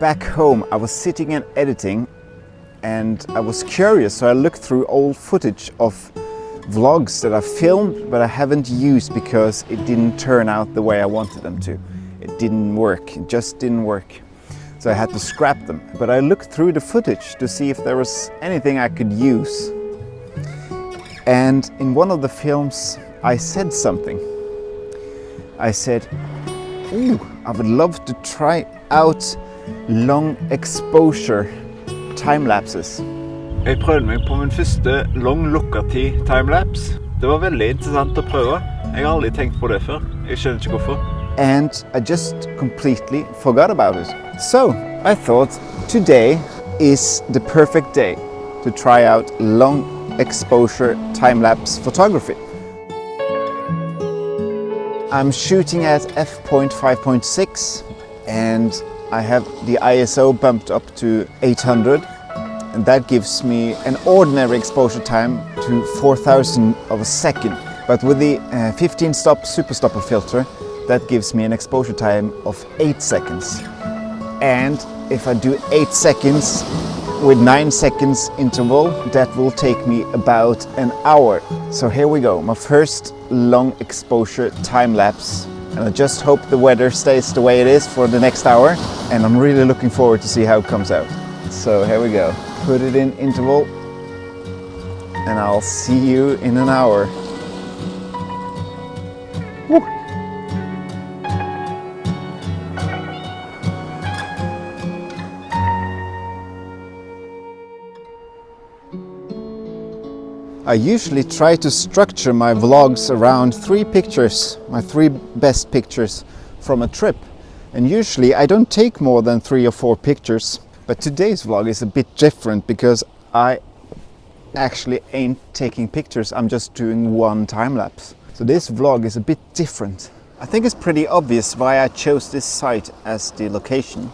Back home, I was sitting and editing, and I was curious, so I looked through old footage of vlogs that I filmed but I haven't used because it didn't turn out the way I wanted them to. It didn't work, it just didn't work. So I had to scrap them. But I looked through the footage to see if there was anything I could use. And in one of the films I said something. I said, ooh, I would love to try out long exposure time-lapses. Jeg prøvde meg på min første long look-tid time-lapse. Det var veldig interessant å prøve. Jeg har aldri tenkt på det før. Jeg skjønner ikke hvorfor. And I just completely forgot about it. So I thought today is the perfect day to try out long exposure time-lapse photography. I'm shooting at f.5.6 and I have the ISO bumped up to 800, and that gives me an ordinary exposure time to 4,000 of a second. But with the 15-stop super stopper filter, that gives me an exposure time of 8 seconds. And if I do 8 seconds with 9 seconds interval, that will take me about an hour. So here we go, my first long exposure time-lapse. And I just hope the weather stays the way it is for the next hour. And I'm really looking forward to see how it comes out. So here we go. Put it in interval. And I'll see you in an hour. Woo. I usually try to structure my vlogs around 3 pictures, my 3 best pictures from a trip. And usually I don't take more than 3 or 4 pictures. But today's vlog is a bit different because I actually ain't taking pictures, I'm just doing one time-lapse. So this vlog is a bit different. I think it's pretty obvious why I chose this site as the location.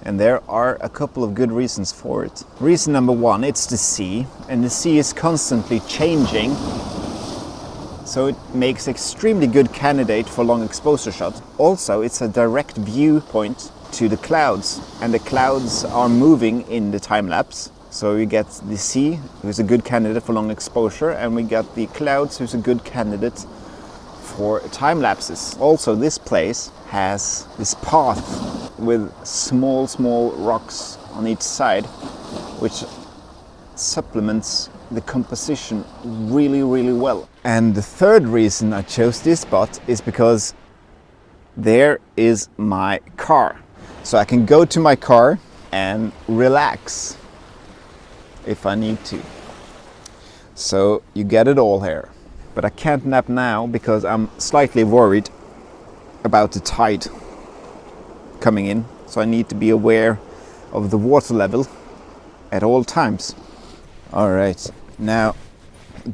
And there are a couple of good reasons for it. Reason number 1, it's the sea, and the sea is constantly changing. So it makes extremely good candidate for long exposure shot. Also, it's a direct viewpoint to the clouds, and the clouds are moving in the time-lapse. So you get the sea, who's a good candidate for long exposure, and we got the clouds, who's a good candidate for time-lapses. Also, this place has this path with small rocks on each side, which supplements the composition really well. And the third reason I chose this spot is because there is my car. So I can go to my car and relax if I need to. So you get it all here. But I can't nap now because I'm slightly worried about the tide coming in. So I need to be aware of the water level at all times. All right, now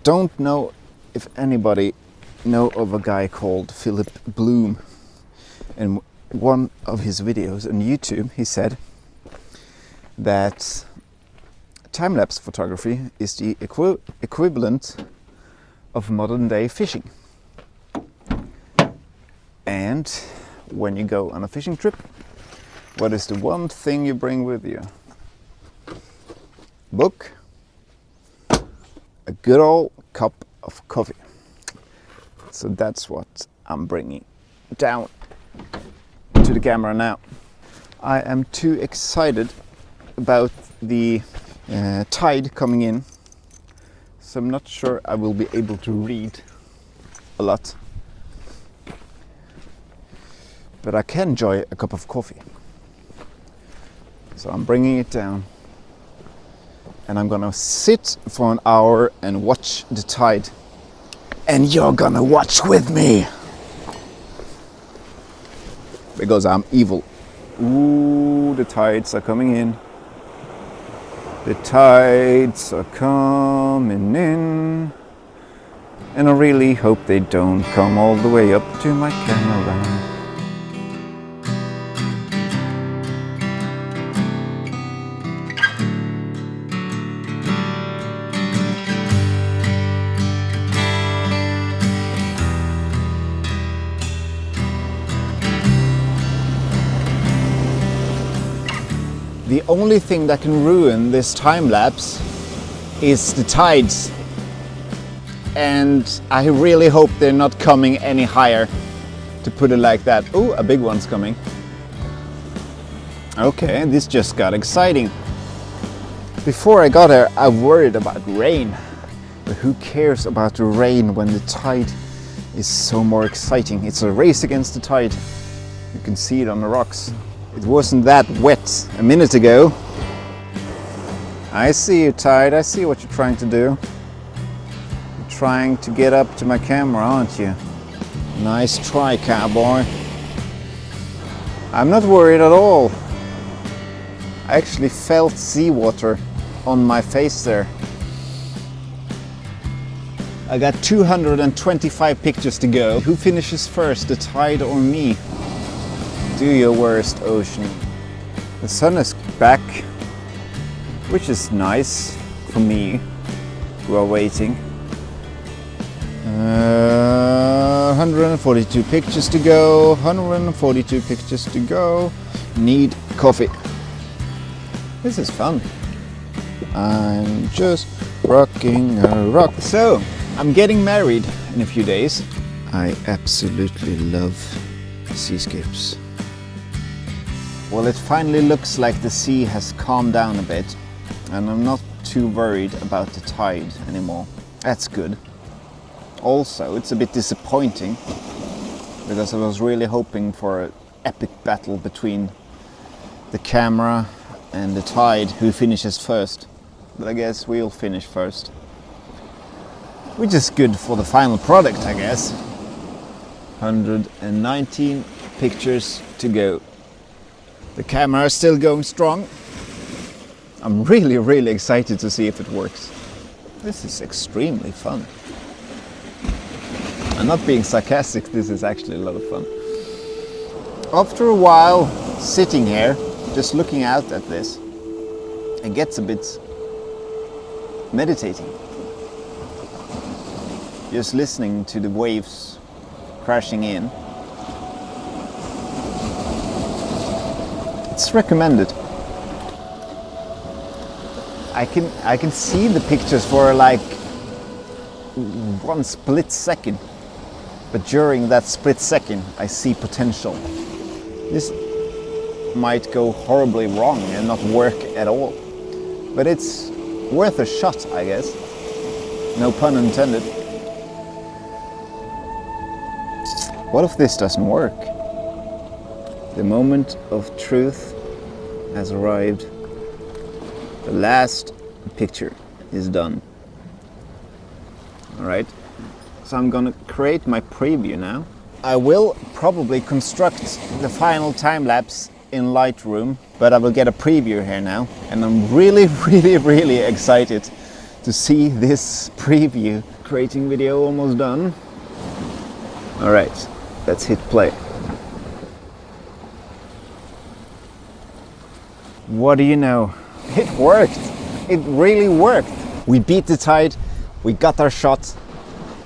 don't know if anybody know of a guy called Philip Bloom. In one of his videos on YouTube, he said that time-lapse photography is the equivalent of modern day fishing. And when you go on a fishing trip, what is the one thing you bring with you? Book, a good old cup of coffee. So that's what I'm bringing down to the camera now. I am too excited about the tide coming in, so I'm not sure I will be able to read a lot. But I can enjoy a cup of coffee. So I'm bringing it down. And I'm gonna sit for an hour and watch the tide. And you're gonna watch with me! Because I'm evil. Ooh, the tides are coming in. The tides are coming in. And I really hope they don't come all the way up to my camera. The only thing that can ruin this time lapse is the tides. And I really hope they're not coming any higher, to put it like that. Oh, a big one's coming. Okay, this just got exciting. Before I got here, I worried about rain. But who cares about the rain when the tide is so more exciting? It's a race against the tide. You can see it on the rocks. It wasn't that wet a minute ago. I see you, tide. I see what you're trying to do. You're trying to get up to my camera, aren't you? Nice try, cowboy. I'm not worried at all. I actually felt seawater on my face there. I got 225 pictures to go. Who finishes first, the tide or me? Do your worst, ocean. The sun is back, which is nice for me, who are waiting. 142 pictures to go, 142 pictures to go. Need coffee. This is fun. I'm just rocking a rock. So, I'm getting married in a few days. I absolutely love seascapes. Well, it finally looks like the sea has calmed down a bit, and I'm not too worried about the tide anymore. That's good. Also, it's a bit disappointing because I was really hoping for an epic battle between the camera and the tide, who finishes first. But I guess we'll finish first. Which is good for the final product, I guess. 119 pictures to go. The camera is still going strong. I'm really excited to see if it works. This is extremely fun. I'm not being sarcastic, this is actually a lot of fun. After a while sitting here, just looking out at this, it gets a bit meditating. Just listening to the waves crashing in. It's recommended. I can see the pictures for like one split second, but during that split second I see potential. This might go horribly wrong and not work at all, but it's worth a shot, I guess. No pun intended. What if this doesn't work? The moment of truth has arrived. The last picture is done. Alright, so I'm gonna create my preview now. I will probably construct the final time-lapse in Lightroom, but I will get a preview here now. And I'm really excited to see this preview. Creating video almost done. Alright, let's hit play. What do you know? It worked! It really worked! We beat the tide, we got our shot.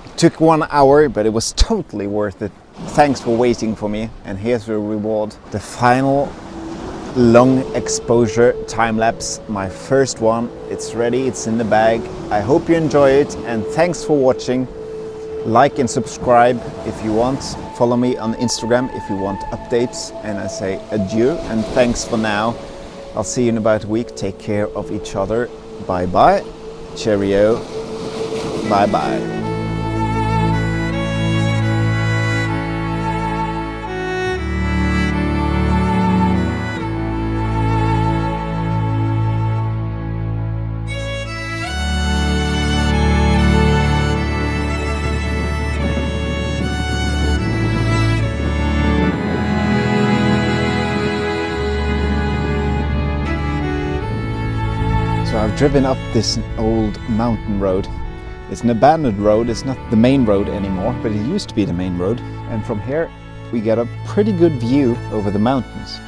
It took 1 hour, but it was totally worth it. Thanks for waiting for me, and here's the reward. The final long exposure time-lapse, my first one. It's ready, it's in the bag. I hope you enjoy it, and thanks for watching. Like and subscribe if you want. Follow me on Instagram if you want updates. And I say adieu and thanks for now. I'll see you in about a week. Take care of each other. Bye bye. Cheerio. Bye bye. So I've driven up this old mountain road. It's an abandoned road, it's not the main road anymore, but it used to be the main road. And from here we get a pretty good view over the mountains.